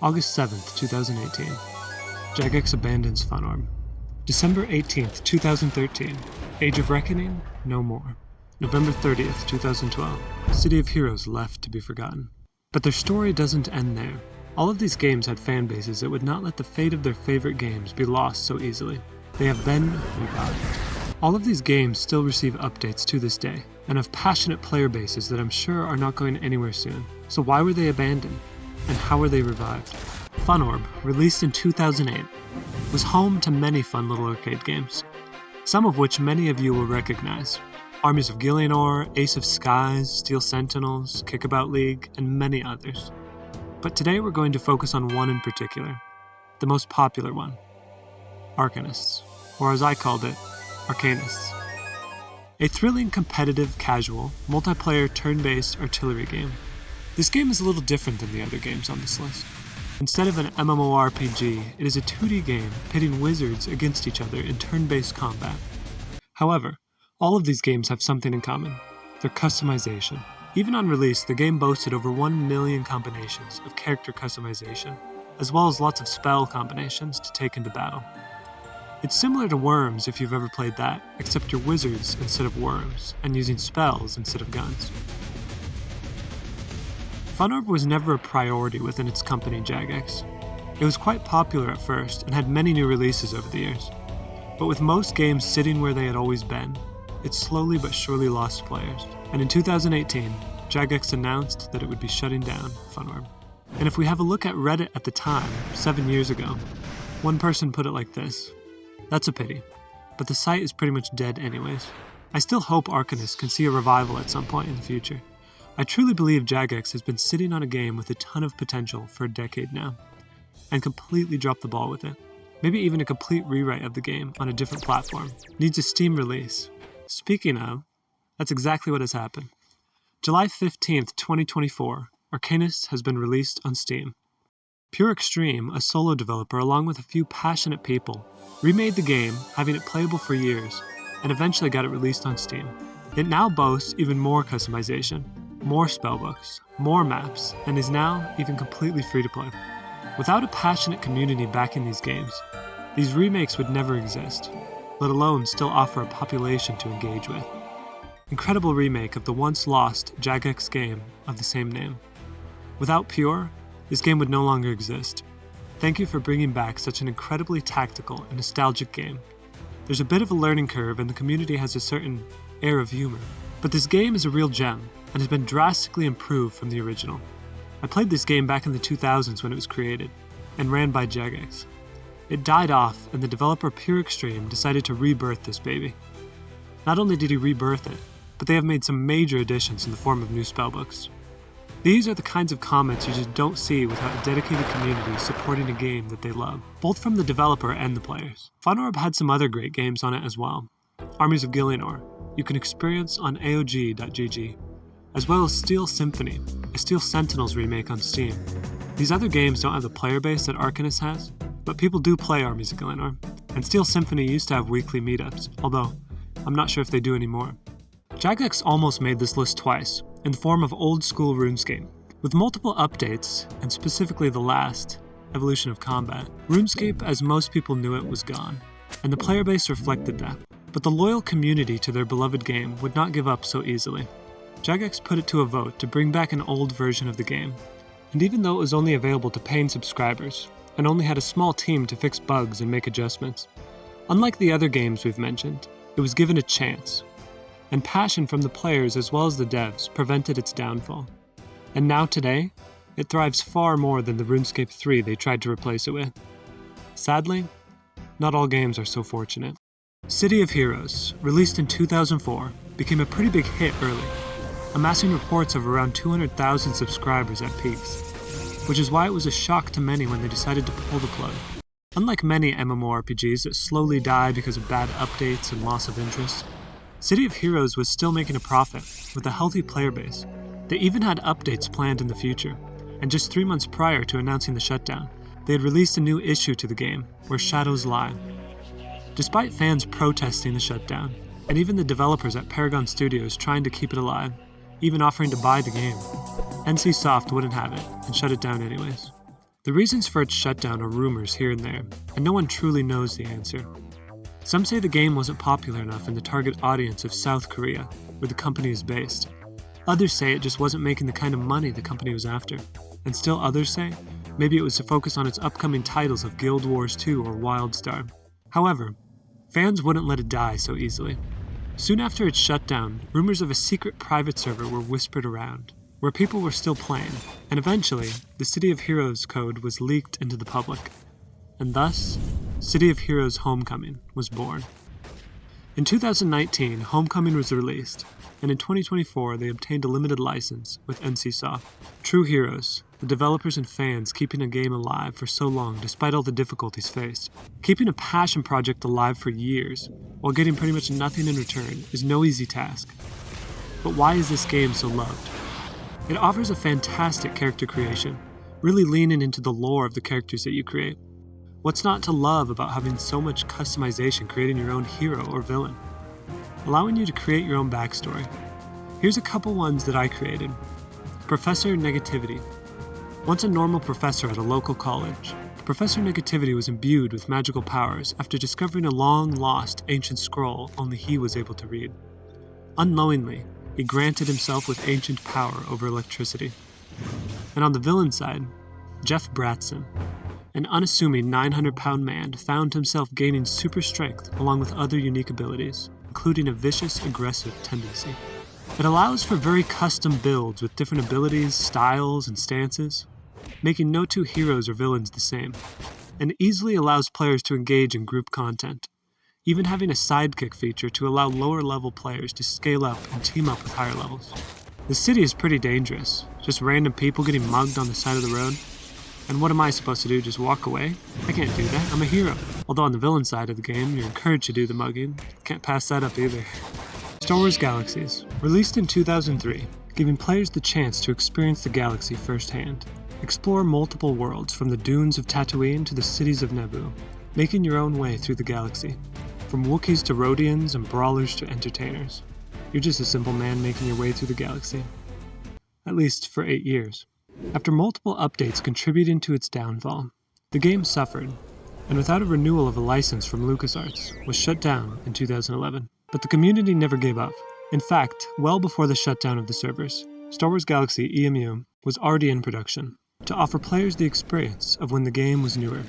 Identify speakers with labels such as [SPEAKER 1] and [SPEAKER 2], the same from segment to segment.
[SPEAKER 1] August 7th, 2018. Jagex abandons FunOrb. December 18th, 2013. Age of Reckoning, no more. November 30th, 2012. City of Heroes left to be forgotten. But their story doesn't end there. All of these games had fan bases that would not let the fate of their favorite games be lost so easily. They have been revived. All of these games still receive updates to this day, and have passionate player bases that I'm sure are not going anywhere soon. So why were they abandoned? And how were they revived? FunOrb, released in 2008, was home to many fun little arcade games, some of which many of you will recognize. Armies of Gilianor, Ace of Skies, Steel Sentinels, Kickabout League, and many others. But today we're going to focus on one in particular, the most popular one, Arcanists, or as I called it, Arcanists. A thrilling, competitive, casual, multiplayer turn-based artillery game. This game is a little different than the other games on this list. Instead of an MMORPG, it is a 2D game pitting wizards against each other in turn-based combat. However, all of these games have something in common, their customization. Even on release, the game boasted over 1 million combinations of character customization, as well as lots of spell combinations to take into battle. It's similar to Worms if you've ever played that, except you're wizards instead of worms, and using spells instead of guns. FunOrb was never a priority within its company Jagex. It was quite popular at first and had many new releases over the years. But with most games sitting where they had always been, it slowly but surely lost players. And in 2018, Jagex announced that it would be shutting down FunOrb. And if we have a look at Reddit at the time, 7 years ago, one person put it like this: "That's a pity, but the site is pretty much dead anyways. I still hope Arcanists can see a revival at some point in the future. I truly believe Jagex has been sitting on a game with a ton of potential for a decade now, and completely dropped the ball with it. Maybe even a complete rewrite of the game on a different platform. Needs a Steam release." Speaking of, that's exactly what has happened. July 15th, 2024, Arcanists has been released on Steam. Pure Extreme, a solo developer along with a few passionate people, remade the game, having it playable for years, and eventually got it released on Steam. It now boasts even more customization, more spellbooks, more maps, and is now even completely free to play. Without a passionate community backing these games, these remakes would never exist, let alone still offer a population to engage with. Incredible remake of the once lost Jagex game of the same name. Without Pure, this game would no longer exist. Thank you for bringing back such an incredibly tactical and nostalgic game. There's a bit of a learning curve and the community has a certain air of humor, but this game is a real gem and has been drastically improved from the original. I played this game back in the 2000s when it was created, and ran by Jagex. It died off, and the developer Pure Extreme decided to rebirth this baby. Not only did he rebirth it, but they have made some major additions in the form of new spellbooks. These are the kinds of comments you just don't see without a dedicated community supporting a game that they love, both from the developer and the players. FunOrb had some other great games on it as well. Armies of Gilianor, you can experience on AOG.gg, as well as Steel Symphony, a Steel Sentinels remake on Steam. These other games don't have the player base that Arcanists has, but people do play Armies of Gilianor, and Steel Symphony used to have weekly meetups, although I'm not sure if they do anymore. Jagex almost made this list twice, in the form of old-school RuneScape. With multiple updates, and specifically the last, Evolution of Combat, RuneScape as most people knew it was gone, and the player base reflected that. But the loyal community to their beloved game would not give up so easily. Jagex put it to a vote to bring back an old version of the game, and even though it was only available to paying subscribers, and only had a small team to fix bugs and make adjustments, unlike the other games we've mentioned, it was given a chance, and passion from the players as well as the devs prevented its downfall. And now today, it thrives far more than the RuneScape 3 they tried to replace it with. Sadly, not all games are so fortunate. City of Heroes, released in 2004, became a pretty big hit early, amassing reports of around 200,000 subscribers at peaks, which is why it was a shock to many when they decided to pull the plug. Unlike many MMORPGs that slowly die because of bad updates and loss of interest, City of Heroes was still making a profit, with a healthy player base. They even had updates planned in the future, and just 3 months prior to announcing the shutdown, they had released a new issue to the game, Where Shadows Lie. Despite fans protesting the shutdown, and even the developers at Paragon Studios trying to keep it alive, even offering to buy the game, NCSoft wouldn't have it and shut it down anyways. The reasons for its shutdown are rumors here and there, and no one truly knows the answer. Some say the game wasn't popular enough in the target audience of South Korea, where the company is based. Others say it just wasn't making the kind of money the company was after. And still others say maybe it was to focus on its upcoming titles of Guild Wars 2 or WildStar. However, fans wouldn't let it die so easily. Soon after its shutdown, rumors of a secret private server were whispered around, where people were still playing, and eventually, the City of Heroes code was leaked into the public. And thus, City of Heroes Homecoming was born. In 2019, Homecoming was released, and in 2024 they obtained a limited license with NCSoft. True heroes, the developers and fans keeping a game alive for so long despite all the difficulties faced. Keeping a passion project alive for years, while getting pretty much nothing in return, is no easy task. But why is this game so loved? It offers a fantastic character creation, really leaning into the lore of the characters that you create. What's not to love about having so much customization creating your own hero or villain? Allowing you to create your own backstory. Here's a couple ones that I created. Professor Negativity. Once a normal professor at a local college, Professor Negativity was imbued with magical powers after discovering a long-lost ancient scroll only he was able to read. Unknowingly, he granted himself with ancient power over electricity. And on the villain side, Jeff Bratson. An unassuming 900-pound man found himself gaining super strength along with other unique abilities, including a vicious, aggressive tendency. It allows for very custom builds with different abilities, styles, and stances, making no two heroes or villains the same, and easily allows players to engage in group content, even having a sidekick feature to allow lower-level players to scale up and team up with higher levels. The city is pretty dangerous, just random people getting mugged on the side of the road. And what am I supposed to do, just walk away? I can't do that, I'm a hero. Although on the villain side of the game, you're encouraged to do the mugging. Can't pass that up either. Star Wars Galaxies. Released in 2003, giving players the chance to experience the galaxy firsthand. Explore multiple worlds from the dunes of Tatooine to the cities of Naboo, making your own way through the galaxy. From Wookiees to Rodians and brawlers to entertainers. You're just a simple man making your way through the galaxy. At least for 8 years. After multiple updates contributing to its downfall, the game suffered, and without a renewal of a license from LucasArts, was shut down in 2011. But the community never gave up. In fact, well before the shutdown of the servers, Star Wars Galaxy EMU was already in production, to offer players the experience of when the game was newer,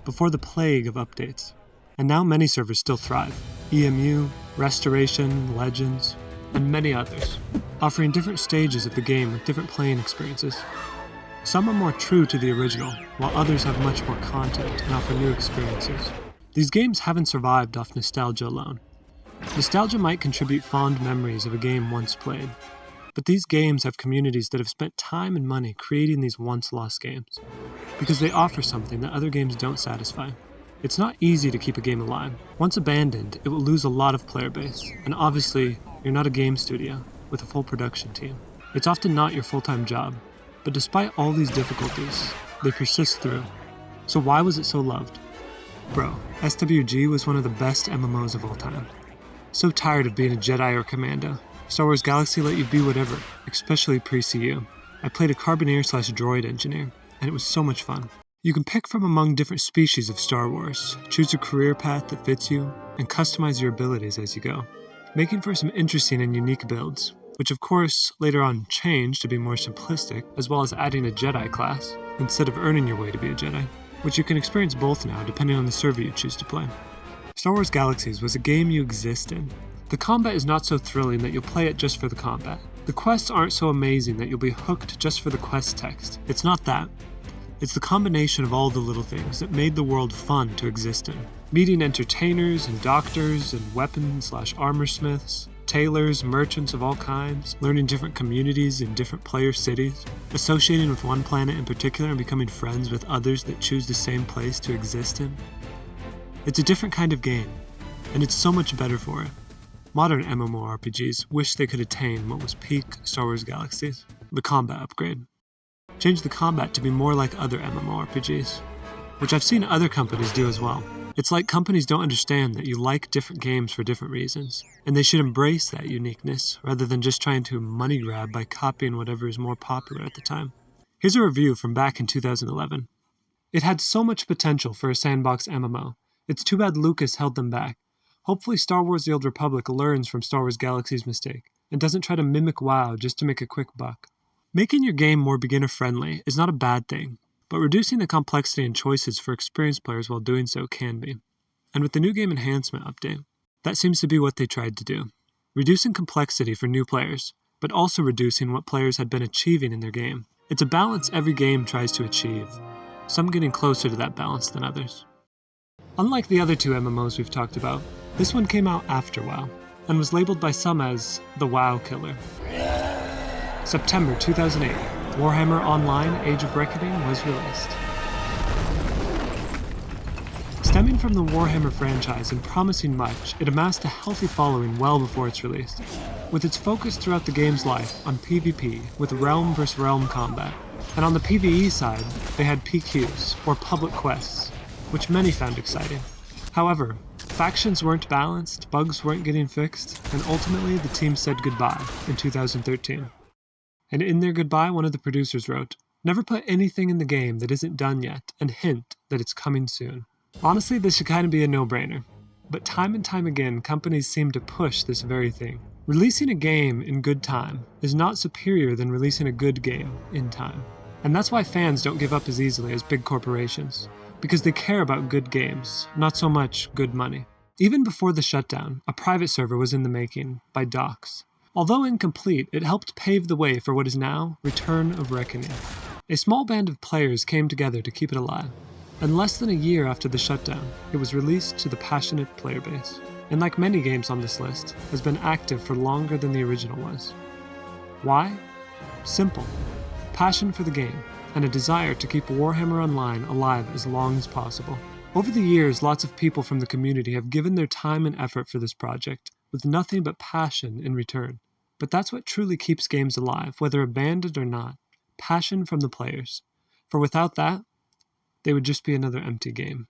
[SPEAKER 1] before the plague of updates. And now many servers still thrive. EMU, Restoration, Legends, and many others, offering different stages of the game with different playing experiences. Some are more true to the original, while others have much more content and offer new experiences. These games haven't survived off nostalgia alone. Nostalgia might contribute fond memories of a game once played, but these games have communities that have spent time and money creating these once-lost games, because they offer something that other games don't satisfy. It's not easy to keep a game alive. Once abandoned, it will lose a lot of player base, and obviously, you're not a game studio with a full production team. It's often not your full-time job, but despite all these difficulties, they persist through. So why was it so loved? Bro, SWG was one of the best MMOs of all time. So tired of being a Jedi or Commando. Star Wars Galaxy let you be whatever, especially pre-CU. I played a Carbineer/Droid engineer, and it was so much fun. You can pick from among different species of Star Wars, choose a career path that fits you, and customize your abilities as you go, making for some interesting and unique builds, which of course later on changed to be more simplistic, as well as adding a Jedi class, instead of earning your way to be a Jedi, which you can experience both now depending on the server you choose to play. Star Wars Galaxies was a game you exist in. The combat is not so thrilling that you'll play it just for the combat. The quests aren't so amazing that you'll be hooked just for the quest text. It's not that. It's the combination of all the little things that made the world fun to exist in. Meeting entertainers and doctors and weapons/armor smiths, tailors, merchants of all kinds, learning different communities in different player cities, associating with one planet in particular and becoming friends with others that choose the same place to exist in. It's a different kind of game, and it's so much better for it. Modern MMORPGs wish they could attain what was peak Star Wars Galaxies, the combat upgrade. Change the combat to be more like other MMORPGs, which I've seen other companies do as well. It's like companies don't understand that you like different games for different reasons, and they should embrace that uniqueness rather than just trying to money grab by copying whatever is more popular at the time. Here's a review from back in 2011. It had so much potential for a sandbox MMO. It's too bad Lucas held them back. Hopefully Star Wars The Old Republic learns from Star Wars Galaxy's mistake and doesn't try to mimic WoW just to make a quick buck. Making your game more beginner-friendly is not a bad thing, but reducing the complexity and choices for experienced players while doing so can be. And with the new game enhancement update, that seems to be what they tried to do. Reducing complexity for new players, but also reducing what players had been achieving in their game. It's a balance every game tries to achieve, some getting closer to that balance than others. Unlike the other two MMOs we've talked about, this one came out after WoW, and was labeled by some as the WoW killer. September 2008, Warhammer Online Age of Reckoning was released. Stemming from the Warhammer franchise and promising much, it amassed a healthy following well before its release, with its focus throughout the game's life on PvP with realm vs realm combat, and on the PvE side, they had PQs, or public quests, which many found exciting. However, factions weren't balanced, bugs weren't getting fixed, and ultimately the team said goodbye in 2013. And in their goodbye, one of the producers wrote, "Never put anything in the game that isn't done yet, and hint that it's coming soon." Honestly, this should kind of be a no-brainer. But time and time again, companies seem to push this very thing. Releasing a game in good time is not superior than releasing a good game in time. And that's why fans don't give up as easily as big corporations, because they care about good games, not so much good money. Even before the shutdown, a private server was in the making, by Docs. Although incomplete, it helped pave the way for what is now Return of Reckoning. A small band of players came together to keep it alive, and less than a year after the shutdown, it was released to the passionate player base, and like many games on this list, has been active for longer than the original was. Why? Simple. Passion for the game, and a desire to keep Warhammer Online alive as long as possible. Over the years, lots of people from the community have given their time and effort for this project, with nothing but passion in return. But that's what truly keeps games alive, whether abandoned or not. Passion from the players. For without that, they would just be another empty game.